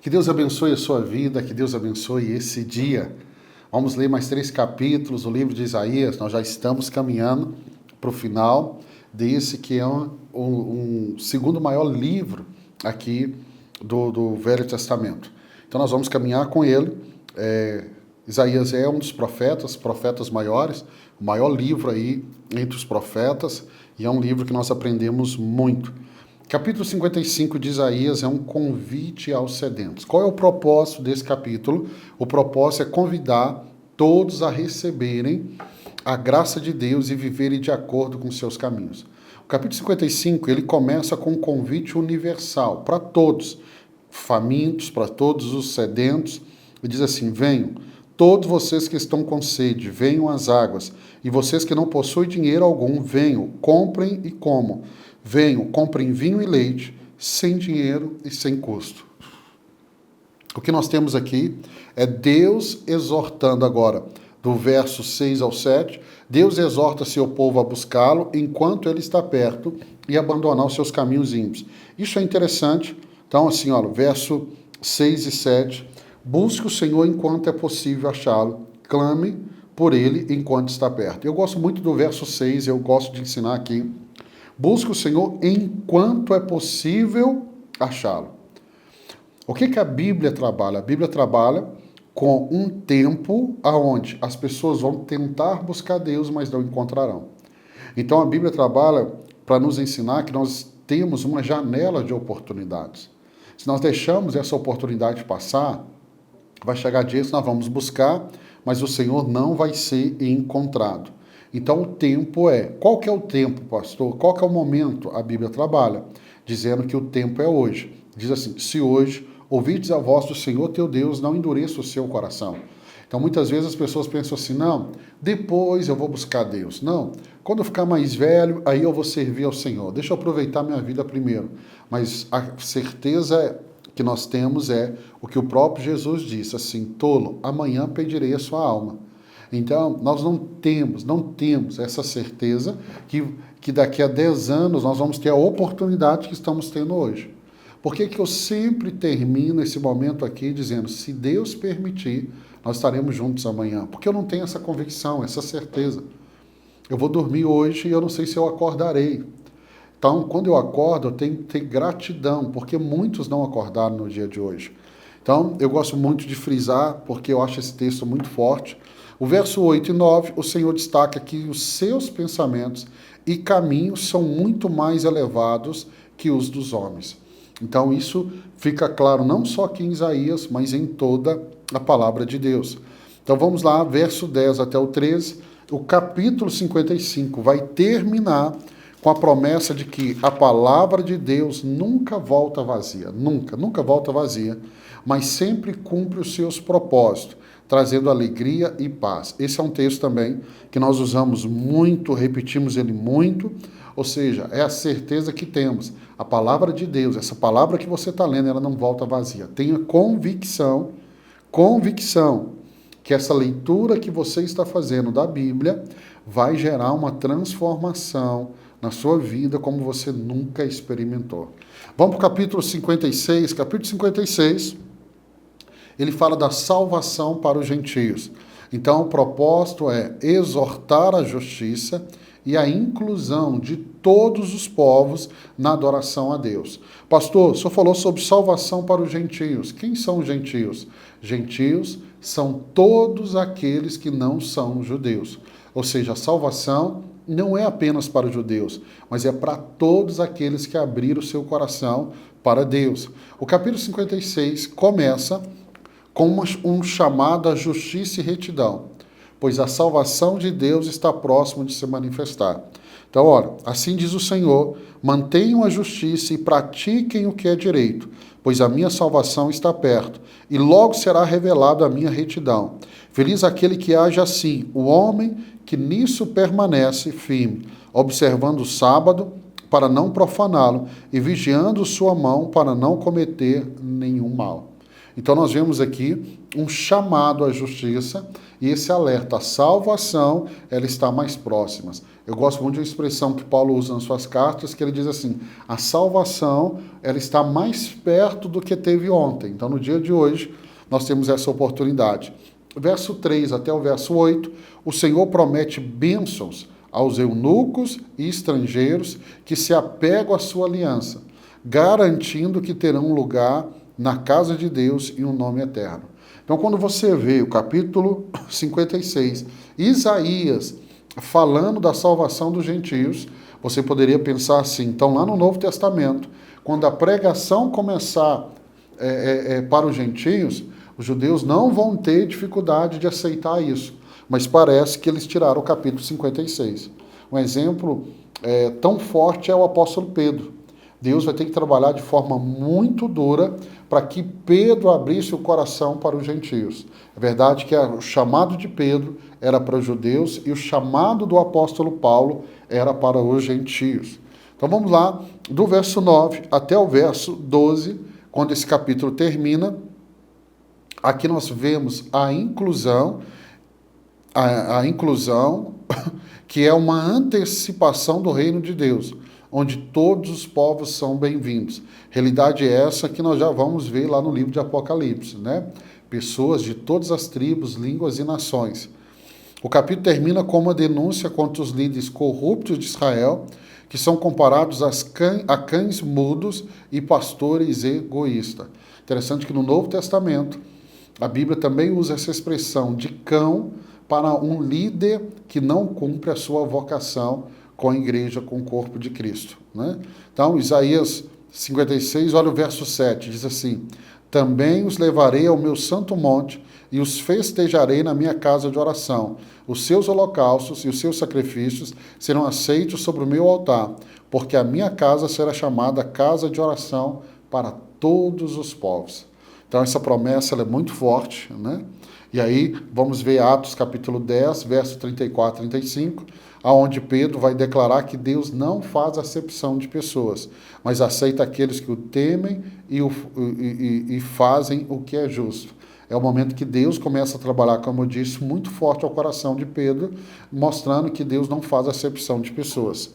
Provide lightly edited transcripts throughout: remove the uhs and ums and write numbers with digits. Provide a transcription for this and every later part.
Que Deus abençoe a sua vida, que Deus abençoe esse dia. Vamos ler mais 3 capítulos do livro de Isaías. Nós já estamos caminhando para o final desse que é um segundo maior livro aqui do Velho Testamento. Então nós vamos caminhar com ele. Isaías é um dos profetas maiores, o maior livro aí entre os profetas, e é um livro que nós aprendemos muito. Capítulo 55 de Isaías é um convite aos sedentos. Qual é o propósito desse capítulo? O propósito é convidar todos a receberem a graça de Deus e viverem de acordo com seus caminhos. O capítulo 55, ele começa com um convite universal para todos, famintos, para todos os sedentos, e diz assim: venham, todos vocês que estão com sede, venham às águas, e vocês que não possuem dinheiro algum, venham, comprem e comam. Venham, comprem vinho e leite, sem dinheiro e sem custo. O que nós temos aqui é Deus exortando agora, do verso 6 ao 7, Deus exorta seu povo a buscá-lo enquanto ele está perto e abandonar os seus caminhos ímpios. Isso é interessante. Então, assim, olha, verso 6 e 7, busque o Senhor enquanto é possível achá-lo, clame por ele enquanto está perto. Eu gosto muito do verso 6, eu gosto de ensinar aqui. Busque o Senhor enquanto é possível achá-lo. O que a Bíblia trabalha? A Bíblia trabalha com um tempo onde as pessoas vão tentar buscar Deus, mas não encontrarão. Então a Bíblia trabalha para nos ensinar que nós temos uma janela de oportunidades. Se nós deixamos essa oportunidade passar, vai chegar dias que nós vamos buscar, mas o Senhor não vai ser encontrado. Então o tempo qual que é o tempo, pastor? Qual que é o momento? A Bíblia trabalha, dizendo que o tempo é hoje. Diz assim: se hoje ouvides a voz do Senhor teu Deus, não endureça o seu coração. Então muitas vezes as pessoas pensam assim: não, depois eu vou buscar Deus. Não, quando eu ficar mais velho, aí eu vou servir ao Senhor. Deixa eu aproveitar minha vida primeiro. Mas a certeza que nós temos é o que o próprio Jesus disse, assim: tolo, amanhã pedirei a sua alma. Então, nós não temos essa certeza que daqui a 10 anos nós vamos ter a oportunidade que estamos tendo hoje. Por que eu sempre termino esse momento aqui dizendo: se Deus permitir, nós estaremos juntos amanhã? Porque eu não tenho essa convicção, essa certeza. Eu vou dormir hoje e eu não sei se eu acordarei. Então, quando eu acordo, eu tenho que ter gratidão, porque muitos não acordaram no dia de hoje. Então, eu gosto muito de frisar, porque eu acho esse texto muito forte. O verso 8 e 9, o Senhor destaca que os seus pensamentos e caminhos são muito mais elevados que os dos homens. Então isso fica claro não só aqui em Isaías, mas em toda a palavra de Deus. Então vamos lá, verso 10 até o 13, o capítulo 55 vai terminar com a promessa de que a palavra de Deus nunca volta vazia, nunca volta vazia, mas sempre cumpre os seus propósitos, trazendo alegria e paz. Esse é um texto também que nós usamos muito, repetimos ele muito, ou seja, é a certeza que temos. A palavra de Deus, essa palavra que você está lendo, ela não volta vazia. Tenha convicção que essa leitura que você está fazendo da Bíblia vai gerar uma transformação na sua vida como você nunca experimentou. Vamos para o capítulo 56. Capítulo 56, ele fala da salvação para os gentios. Então, o propósito é exortar a justiça e a inclusão de todos os povos na adoração a Deus. Pastor, o senhor falou sobre salvação para os gentios. Quem são os gentios? Gentios são todos aqueles que não são judeus. Ou seja, a salvação não é apenas para os judeus, mas é para todos aqueles que abriram o seu coração para Deus. O capítulo 56 começa com um chamado à justiça e retidão, pois a salvação de Deus está próximo de se manifestar. Então, olha, assim diz o Senhor: mantenham a justiça e pratiquem o que é direito, pois a minha salvação está perto, e logo será revelado a minha retidão. Feliz aquele que age assim, o homem que nisso permanece firme, observando o sábado para não profaná-lo e vigiando sua mão para não cometer nenhum mal. Então nós vemos aqui um chamado à justiça e esse alerta, a salvação, ela está mais próxima. Eu gosto muito de uma expressão que Paulo usa nas suas cartas, que ele diz assim, a salvação, ela está mais perto do que teve ontem. Então no dia de hoje, nós temos essa oportunidade. Verso 3 até o verso 8, o Senhor promete bênçãos aos eunucos e estrangeiros que se apegam à sua aliança, garantindo que terão um lugar na casa de Deus e um nome eterno. Então, quando você vê o capítulo 56, Isaías falando da salvação dos gentios, você poderia pensar assim, então lá no Novo Testamento, quando a pregação começar para os gentios, os judeus não vão ter dificuldade de aceitar isso, mas parece que eles tiraram o capítulo 56. Um exemplo tão forte é o apóstolo Pedro. Deus vai ter que trabalhar de forma muito dura para que Pedro abrisse o coração para os gentios. É verdade que o chamado de Pedro era para os judeus e o chamado do apóstolo Paulo era para os gentios. Então vamos lá, do verso 9 até o verso 12, quando esse capítulo termina, aqui nós vemos a inclusão, que é uma antecipação do reino de Deus, onde todos os povos são bem-vindos. Realidade é essa que nós já vamos ver lá no livro de Apocalipse, né? Pessoas de todas as tribos, línguas e nações. O capítulo termina com uma denúncia contra os líderes corruptos de Israel, que são comparados a cães mudos e pastores egoístas. Interessante que no Novo Testamento, a Bíblia também usa essa expressão de cão para um líder que não cumpre a sua vocação com a igreja, com o corpo de Cristo, né? Então, Isaías 56, olha o verso 7, diz assim, também os levarei ao meu santo monte e os festejarei na minha casa de oração. Os seus holocaustos e os seus sacrifícios serão aceitos sobre o meu altar, porque a minha casa será chamada casa de oração para todos os povos. Então, essa promessa ela é muito forte, né? E aí, vamos ver Atos capítulo 10, verso 34 e 35, aonde Pedro vai declarar que Deus não faz acepção de pessoas, mas aceita aqueles que o temem e fazem o que é justo. É o momento que Deus começa a trabalhar, como eu disse, muito forte ao coração de Pedro, mostrando que Deus não faz acepção de pessoas.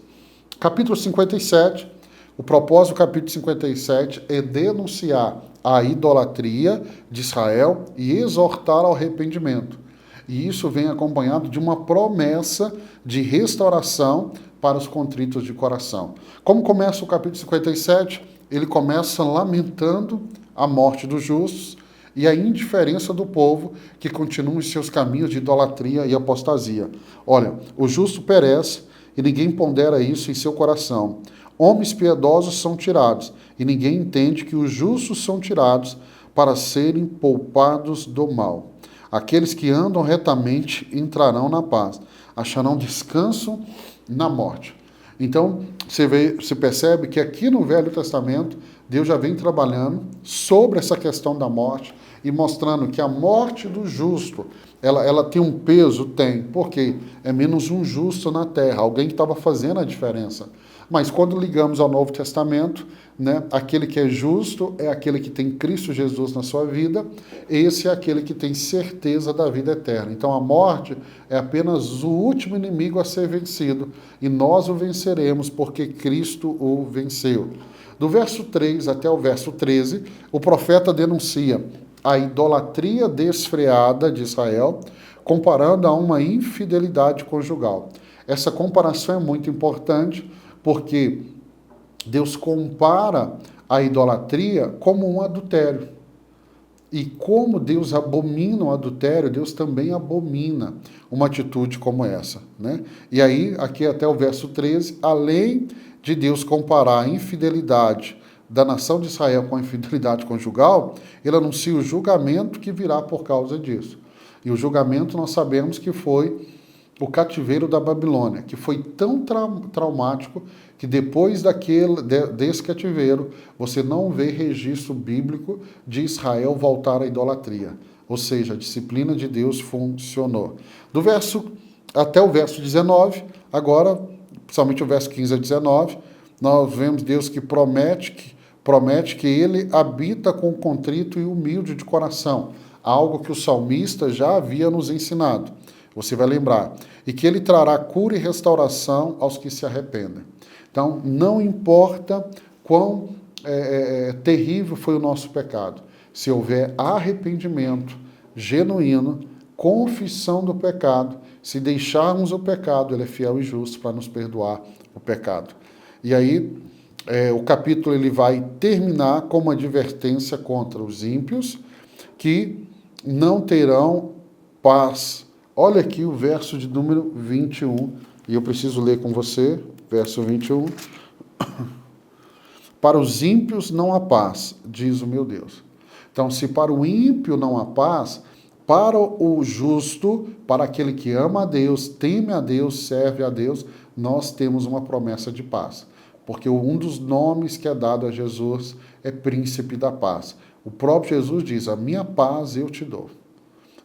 Capítulo 57, o propósito do capítulo 57 é denunciar a idolatria de Israel e exortar ao arrependimento. E isso vem acompanhado de uma promessa de restauração para os contritos de coração. Como começa o capítulo 57? Ele começa lamentando a morte dos justos e a indiferença do povo que continua em seus caminhos de idolatria e apostasia. Olha, o justo perece e ninguém pondera isso em seu coração. Homens piedosos são tirados e ninguém entende que os justos são tirados para serem poupados do mal. Aqueles que andam retamente entrarão na paz, acharão descanso na morte. Então, você percebe que aqui no Velho Testamento, Deus já vem trabalhando sobre essa questão da morte e mostrando que a morte do justo, ela tem um peso? Tem. Por quê? É menos um justo na terra, alguém que estava fazendo a diferença. Mas quando ligamos ao Novo Testamento, né, aquele que é justo é aquele que tem Cristo Jesus na sua vida, esse é aquele que tem certeza da vida eterna. Então a morte é apenas o último inimigo a ser vencido, e nós o venceremos porque Cristo o venceu. Do verso 3 até o verso 13, o profeta denuncia a idolatria desfreada de Israel, comparando a uma infidelidade conjugal. Essa comparação é muito importante, porque Deus compara a idolatria como um adultério. E como Deus abomina o adultério, Deus também abomina uma atitude como essa, né? E aí, aqui até o verso 13, além de Deus comparar a infidelidade da nação de Israel com a infidelidade conjugal, ele anuncia o julgamento que virá por causa disso. E o julgamento nós sabemos que foi o cativeiro da Babilônia, que foi tão traumático que depois desse cativeiro, você não vê registro bíblico de Israel voltar à idolatria. Ou seja, a disciplina de Deus funcionou. Do verso até o verso 19, agora, principalmente o verso 15 a 19, nós vemos Deus que promete promete que ele habita com o contrito e humilde de coração, algo que o salmista já havia nos ensinado. Você vai lembrar. E que ele trará cura e restauração aos que se arrependem. Então, não importa quão terrível foi o nosso pecado, se houver arrependimento genuíno, confissão do pecado, se deixarmos o pecado, ele é fiel e justo para nos perdoar o pecado. E aí, o capítulo ele vai terminar com uma advertência contra os ímpios, que não terão paz. Olha aqui o verso de número 21, e eu preciso ler com você, verso 21. Para os ímpios não há paz, diz o meu Deus. Então, se para o ímpio não há paz, para o justo, para aquele que ama a Deus, teme a Deus, serve a Deus, nós temos uma promessa de paz. Porque um dos nomes que é dado a Jesus é Príncipe da Paz. O próprio Jesus diz, a minha paz eu te dou.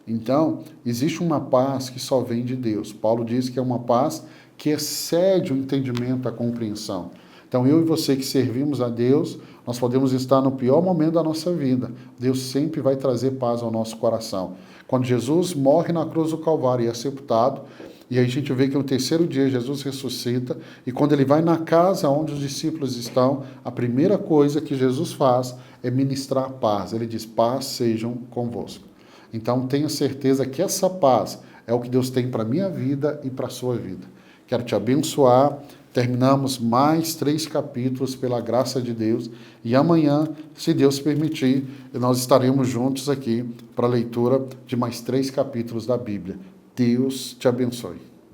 Então, existe uma paz que só vem de Deus. Paulo diz que é uma paz que excede o entendimento, a compreensão. Então, eu e você que servimos a Deus, nós podemos estar no pior momento da nossa vida. Deus sempre vai trazer paz ao nosso coração. Quando Jesus morre na cruz do Calvário e é sepultado, e aí a gente vê que no terceiro dia Jesus ressuscita, e quando ele vai na casa onde os discípulos estão, a primeira coisa que Jesus faz é ministrar paz. Ele diz, paz sejam convosco. Então tenha certeza que essa paz é o que Deus tem para a minha vida e para a sua vida. Quero te abençoar. Terminamos mais 3 capítulos pela graça de Deus. E amanhã, se Deus permitir, nós estaremos juntos aqui para a leitura de mais 3 capítulos da Bíblia. Deus te abençoe.